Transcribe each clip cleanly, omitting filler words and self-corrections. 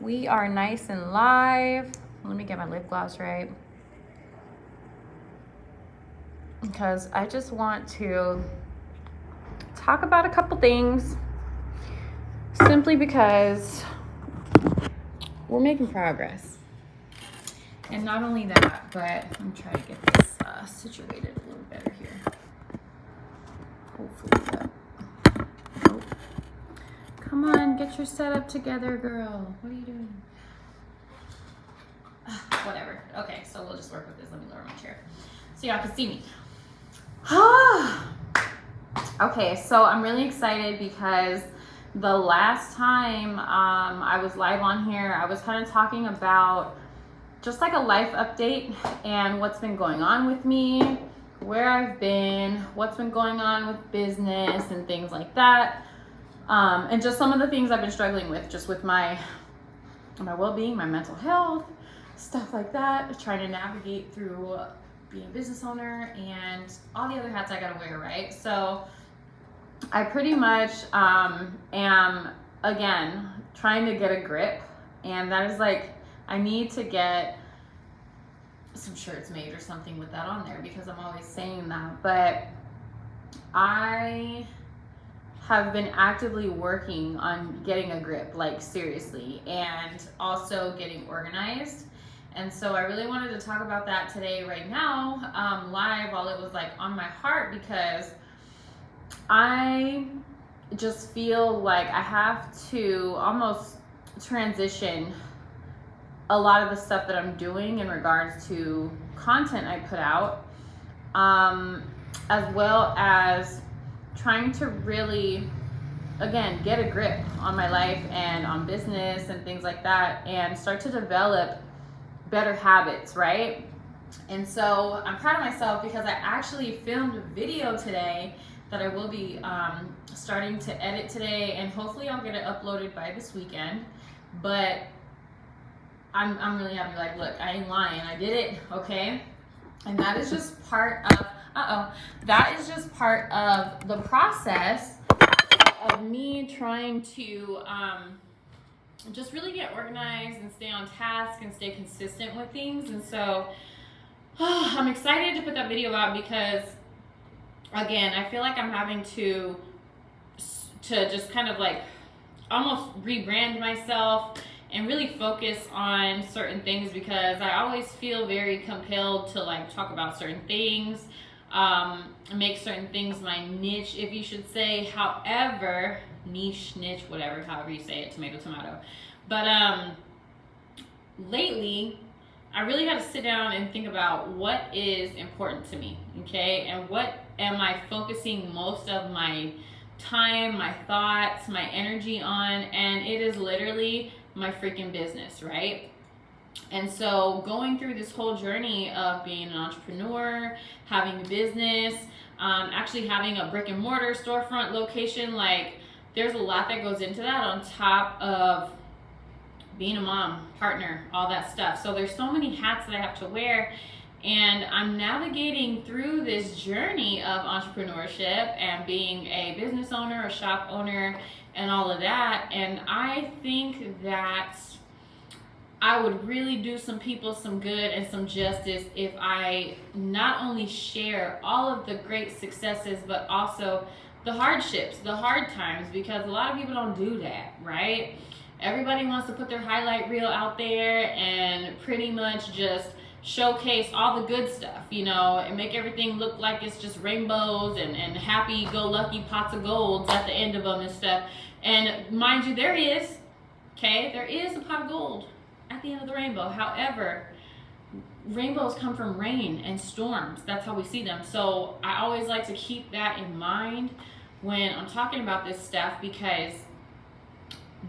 We are nice and live. Let me get my lip gloss right. Because I just want to talk about a couple things simply because we're making progress. And not only that, but I'm trying to get this situated a little better here. Hopefully that. Nope. Come on, get your setup together, girl. What are you doing? Whatever. Okay, so we'll just work with this. Let me lower my chair so y'all can see me. Okay, so I'm really excited because the last time I was live on here, I was kind of talking about just like a life update and what's been going on with me, where I've been, what's been going on with business and things like that. And just some of the things I've been struggling with, just with my well-being, my mental health, stuff like that, trying to navigate through being a business owner and all the other hats I gotta wear, right? So I pretty much am, again, trying to get a grip, and that is like, I need to get some shirts made or something with that on there because I'm always saying that, but I have been actively working on getting a grip, like seriously, and also getting organized. And so I really wanted to talk about that today, right now, live, while it was like on my heart, because I just feel like I have to almost transition a lot of the stuff that I'm doing in regards to content I put out, as well as trying to really, again, get a grip on my life and on business and things like that, and start to develop better habits, right? And so I'm proud of myself because I actually filmed a video today that I will be starting to edit today, and hopefully I'll get it uploaded by this weekend. But I'm really happy. Like, look, I ain't lying, I did it, okay? And that is just part of that is just part of the process of me trying to just really get organized and stay on task and stay consistent with things. And so I'm excited to put that video out because, again, I feel like I'm having to just kind of like almost rebrand myself and really focus on certain things, because I always feel very compelled to like talk about certain things, make certain things my niche, if you should say. However, niche, whatever, however you say it, tomato. But lately, I really had to sit down and think about what is important to me, okay? And what am I focusing most of my time, my thoughts, my energy on? And it is literally my freaking business, right? And so going through this whole journey of being an entrepreneur, having a business, actually having a brick and mortar storefront location, like there's a lot that goes into that on top of being a mom, partner, all that stuff. So there's so many hats that I have to wear, and I'm navigating through this journey of entrepreneurship and being a business owner, a shop owner, and all of that. And I think that I would really do some people some good and some justice if I not only share all of the great successes, but also the hardships, the hard times, because a lot of people don't do that, right? Everybody wants to put their highlight reel out there and pretty much just showcase all the good stuff, you know, and make everything look like it's just rainbows and happy-go-lucky pots of golds at the end of them and stuff. And mind you, there is a pot of gold at the end of the rainbow. However, rainbows come from rain and storms. That's how we see them. So I always like to keep that in mind when I'm talking about this stuff, because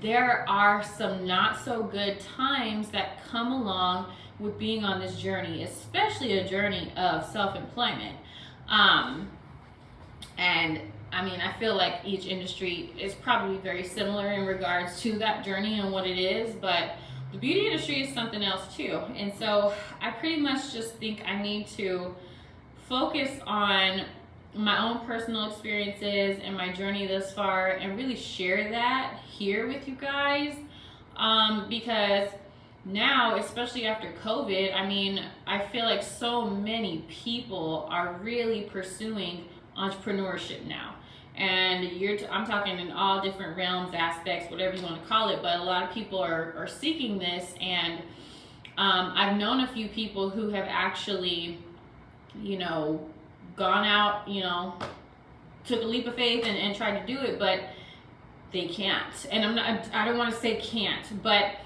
there are some not so good times that come along with being on this journey, especially a journey of self-employment. And I mean, I feel like each industry is probably very similar in regards to that journey and what it is, but the beauty industry is something else too. And so I pretty much just think I need to focus on my own personal experiences and my journey thus far, and really share that here with you guys, Because now, especially after COVID, I mean, I feel like so many people are really pursuing entrepreneurship now. And I'm talking in all different realms, aspects, whatever you want to call it, but a lot of people are seeking this. And I've known a few people who have actually, gone out, took a leap of faith and tried to do it, but they can't. And I don't want to say can't, but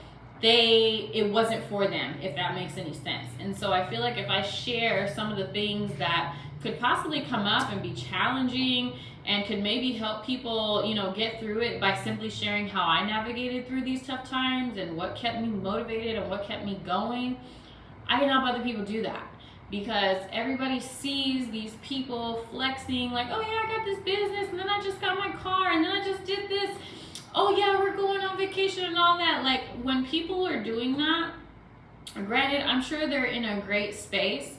it wasn't for them, if that makes any sense. And so I feel like if I share some of the things that could possibly come up and be challenging and could maybe help people, get through it by simply sharing how I navigated through these tough times and what kept me motivated and what kept me going, I can help other people do that. Because everybody sees these people flexing like, oh yeah, I got this business, and then I just got my car, and then I just did this. Oh yeah, we're going on vacation and all that. Like, when people are doing that, granted, I'm sure they're in a great space,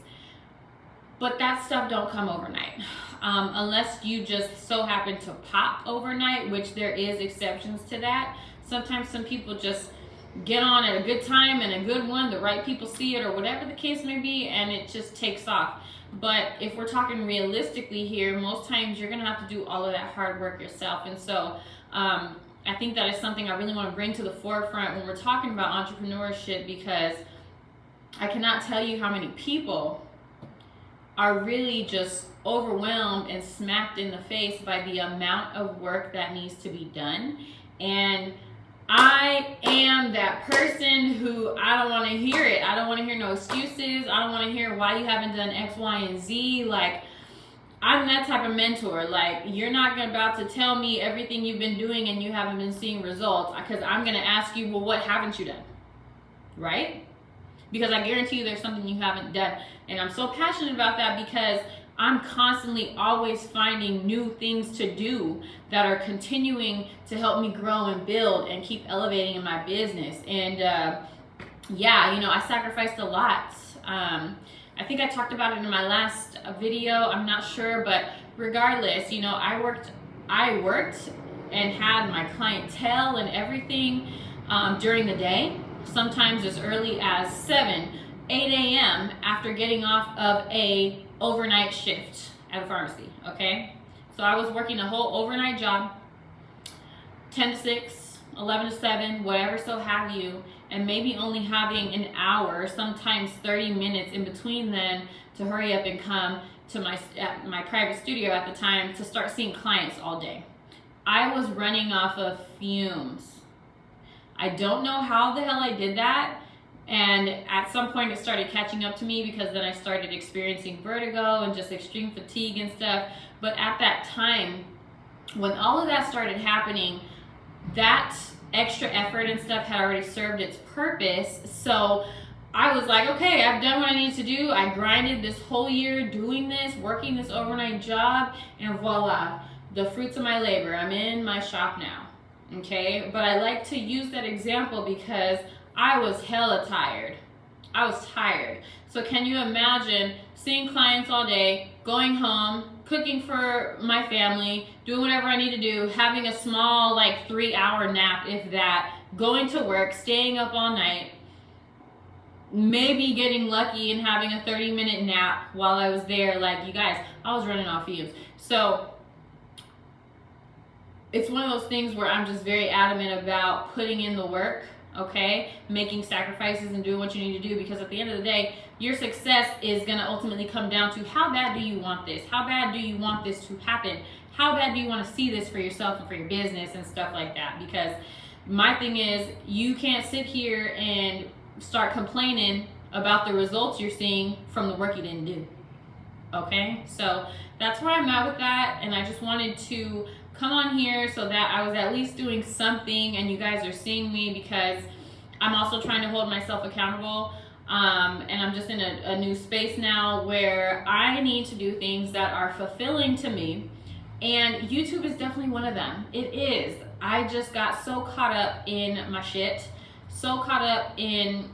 but that stuff don't come overnight. Unless you just so happen to pop overnight, which there is exceptions to that. Sometimes some people just get on at a good time and a good one, the right people see it or whatever the case may be, and it just takes off. But if we're talking realistically here, most times you're gonna have to do all of that hard work yourself. And so I think that is something I really want to bring to the forefront when we're talking about entrepreneurship, because I cannot tell you how many people are really just overwhelmed and smacked in the face by the amount of work that needs to be done. And I am that person who, I don't want to hear it. I don't want to hear no excuses. I don't want to hear why you haven't done X, Y, and Z. Like, I'm that type of mentor. Like, you're not about to tell me everything you've been doing and you haven't been seeing results, because I'm going to ask you, well, what haven't you done? Right? Because I guarantee you there's something you haven't done. And I'm so passionate about that because I'm constantly always finding new things to do that are continuing to help me grow and build and keep elevating in my business. And I sacrificed a lot. I think I talked about it in my last video. I'm not sure, but regardless, I worked and had my clientele and everything during the day, sometimes as early as 8 a.m. after getting off of a overnight shift at a pharmacy. Okay, so I was working a whole overnight job, 10 to 6, 11 to 7, whatever, so have you, and maybe only having an hour, sometimes 30 minutes in between then to hurry up and come to my private studio at the time to start seeing clients all day. I was running off of fumes. I don't know how the hell I did that. And at some point it started catching up to me, because then I started experiencing vertigo and just extreme fatigue and stuff. But at that time, when all of that started happening, that extra effort and stuff had already served its purpose. So I was like, okay, I've done what I need to do. I grinded this whole year doing this, working this overnight job, and voila, the fruits of my labor. I'm in my shop now. Okay, but I like to use that example because I was hella tired. I was tired. So can you imagine seeing clients all day, going home, cooking for my family, doing whatever I need to do, having a small 3-hour nap, if that, going to work, staying up all night, maybe getting lucky and having a 30-minute nap while I was there. Like, you guys, I was running off fumes. So it's one of those things where I'm just very adamant about putting in the work, okay? Making sacrifices and doing what you need to do, because at the end of the day, your success is going to ultimately come down to how bad do you want this? How bad do you want this to happen? How bad do you want to see this for yourself and for your business and stuff like that? Because my thing is, you can't sit here and start complaining about the results you're seeing from the work you didn't do. Okay? So that's where I'm at with that, and I just wanted to come on here so that I was at least doing something and you guys are seeing me, because I'm also trying to hold myself accountable. And I'm just in a new space now where I need to do things that are fulfilling to me, and YouTube is definitely one of them. It is. I just got so caught up in my shit, so caught up in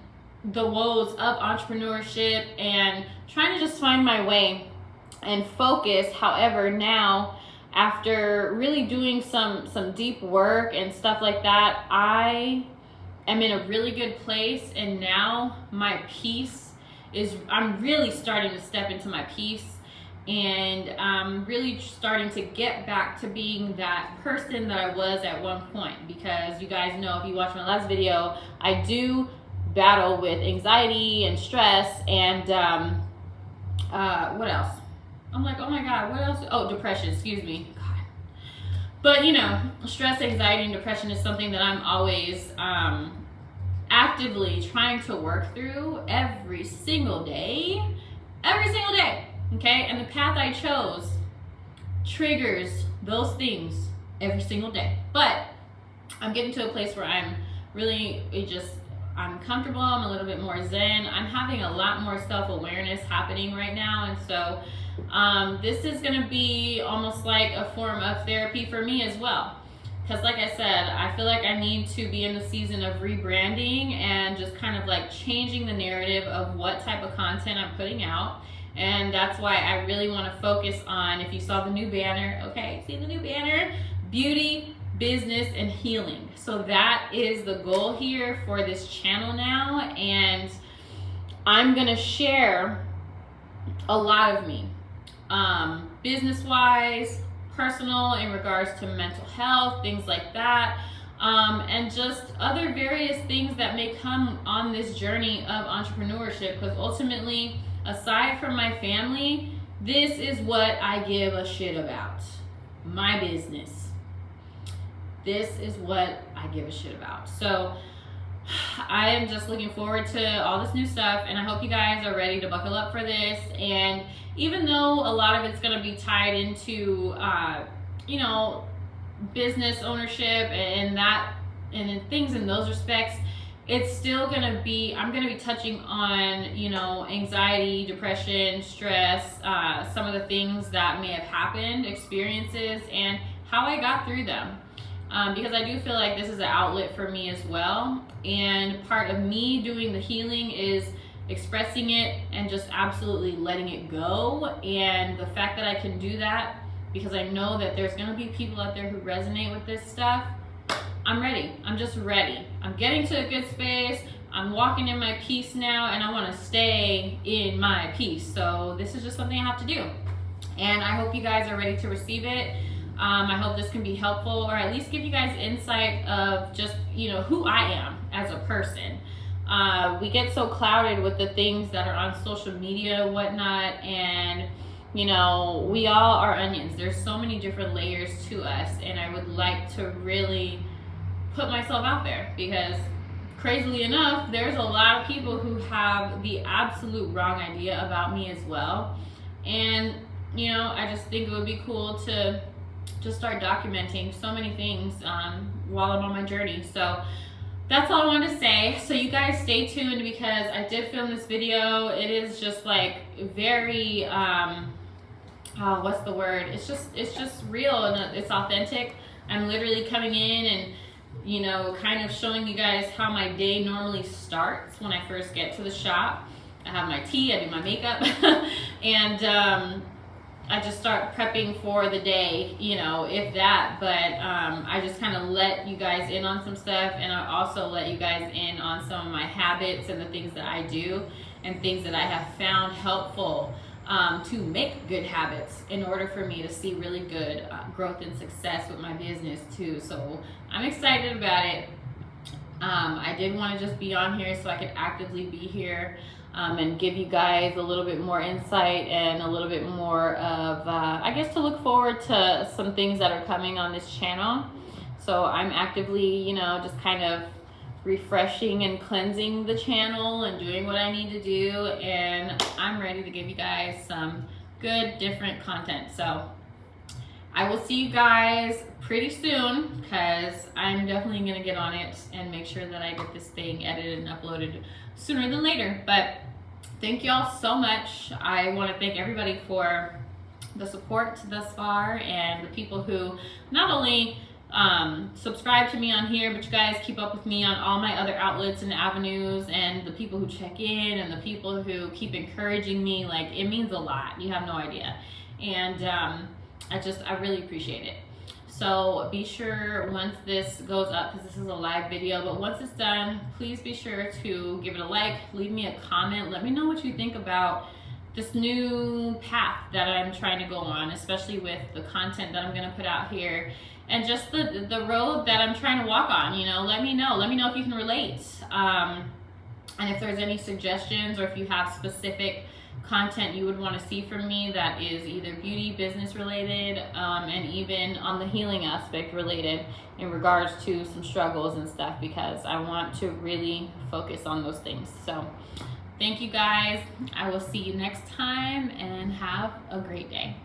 the woes of entrepreneurship and trying to just find my way and focus. However, now, after really doing some deep work and stuff like that, I am in a really good place, and now my peace is, I'm really starting to step into my peace, and I'm really starting to get back to being that person that I was at one point. Because you guys know, if you watch my last video, I do battle with anxiety and stress and what else? I'm like, oh my God, what else? Oh, depression, excuse me. God. But you know, stress, anxiety, and depression is something that I'm always actively trying to work through every single day. Okay? And the path I chose triggers those things every single day. But I'm getting to a place where I'm really I'm comfortable. I'm a little bit more zen. I'm having a lot more self-awareness happening right now. And so this is going to be almost like a form of therapy for me as well. Because like I said, I feel like I need to be in the season of rebranding and just kind of like changing the narrative of what type of content I'm putting out. And that's why I really want to focus on, if you saw the new banner, okay, see the new banner? Beauty, business, and healing. So that is the goal here for this channel now. And I'm going to share a lot of me, business-wise, personal, in regards to mental health, things like that, and just other various things that may come on this journey of entrepreneurship. Because ultimately, aside from my family, this is what I give a shit about. My business. This is what I give a shit about. So I am just looking forward to all this new stuff, and I hope you guys are ready to buckle up for this. And even though a lot of it's going to be tied into you know, business ownership and that, and things in those respects, it's still going to be, I'm going to be touching on, you know, anxiety, depression, stress, some of the things that may have happened, experiences, and how I got through them. Because I do feel like this is an outlet for me as well. And part of me doing the healing is expressing it and just absolutely letting it go. And the fact that I can do that, because I know that there's going to be people out there who resonate with this stuff, I'm ready. I'm just ready. I'm getting to a good space. I'm walking in my peace now, and I want to stay in my peace. So this is just something I have to do. And I hope you guys are ready to receive it. I hope this can be helpful, or at least give you guys insight of just, you know, who I am as a person. We get so clouded with the things that are on social media and whatnot, and you know, we all are onions. There's so many different layers to us, and I would like to really put myself out there, because crazily enough, there's a lot of people who have the absolute wrong idea about me as well. And you know, I just think it would be cool to just start documenting so many things while I'm on my journey. So that's all I wanted to say. So you guys stay tuned, because I did film this video. It is just like very what's the word? It's just real, and it's authentic. I'm literally coming in and, you know, kind of showing you guys how my day normally starts when I first get to the shop. I have my tea, I do my makeup, and I just start prepping for the day, you know, if that. But I just kind of let you guys in on some stuff, and I also let you guys in on some of my habits and the things that I do and things that I have found helpful to make good habits in order for me to see really good growth and success with my business too. So I'm excited about it. I did want to just be on here so I could actively be here and give you guys a little bit more insight and a little bit more of, I guess, to look forward to some things that are coming on this channel. So I'm actively, you know, just kind of refreshing and cleansing the channel and doing what I need to do, and I'm ready to give you guys some good different content. So I will see you guys pretty soon, because I'm definitely gonna get on it and make sure that I get this thing edited and uploaded sooner than later. But thank y'all so much. I want to thank everybody for the support thus far, and the people who not only subscribe to me on here, but you guys keep up with me on all my other outlets and avenues, and the people who check in, and the people who keep encouraging me. Like, it means a lot. You have no idea. And I really appreciate it. So be sure once this goes up, because this is a live video, but once it's done, please be sure to give it a like, leave me a comment, let me know what you think about this new path that I'm trying to go on, especially with the content that I'm going to put out here and just the road that I'm trying to walk on. You know, let me know if you can relate, and if there's any suggestions, or if you have specific content you would want to see from me that is either beauty, business related, and even on the healing aspect related in regards to some struggles and stuff, because I want to really focus on those things. So thank you guys. I will see you next time, and have a great day.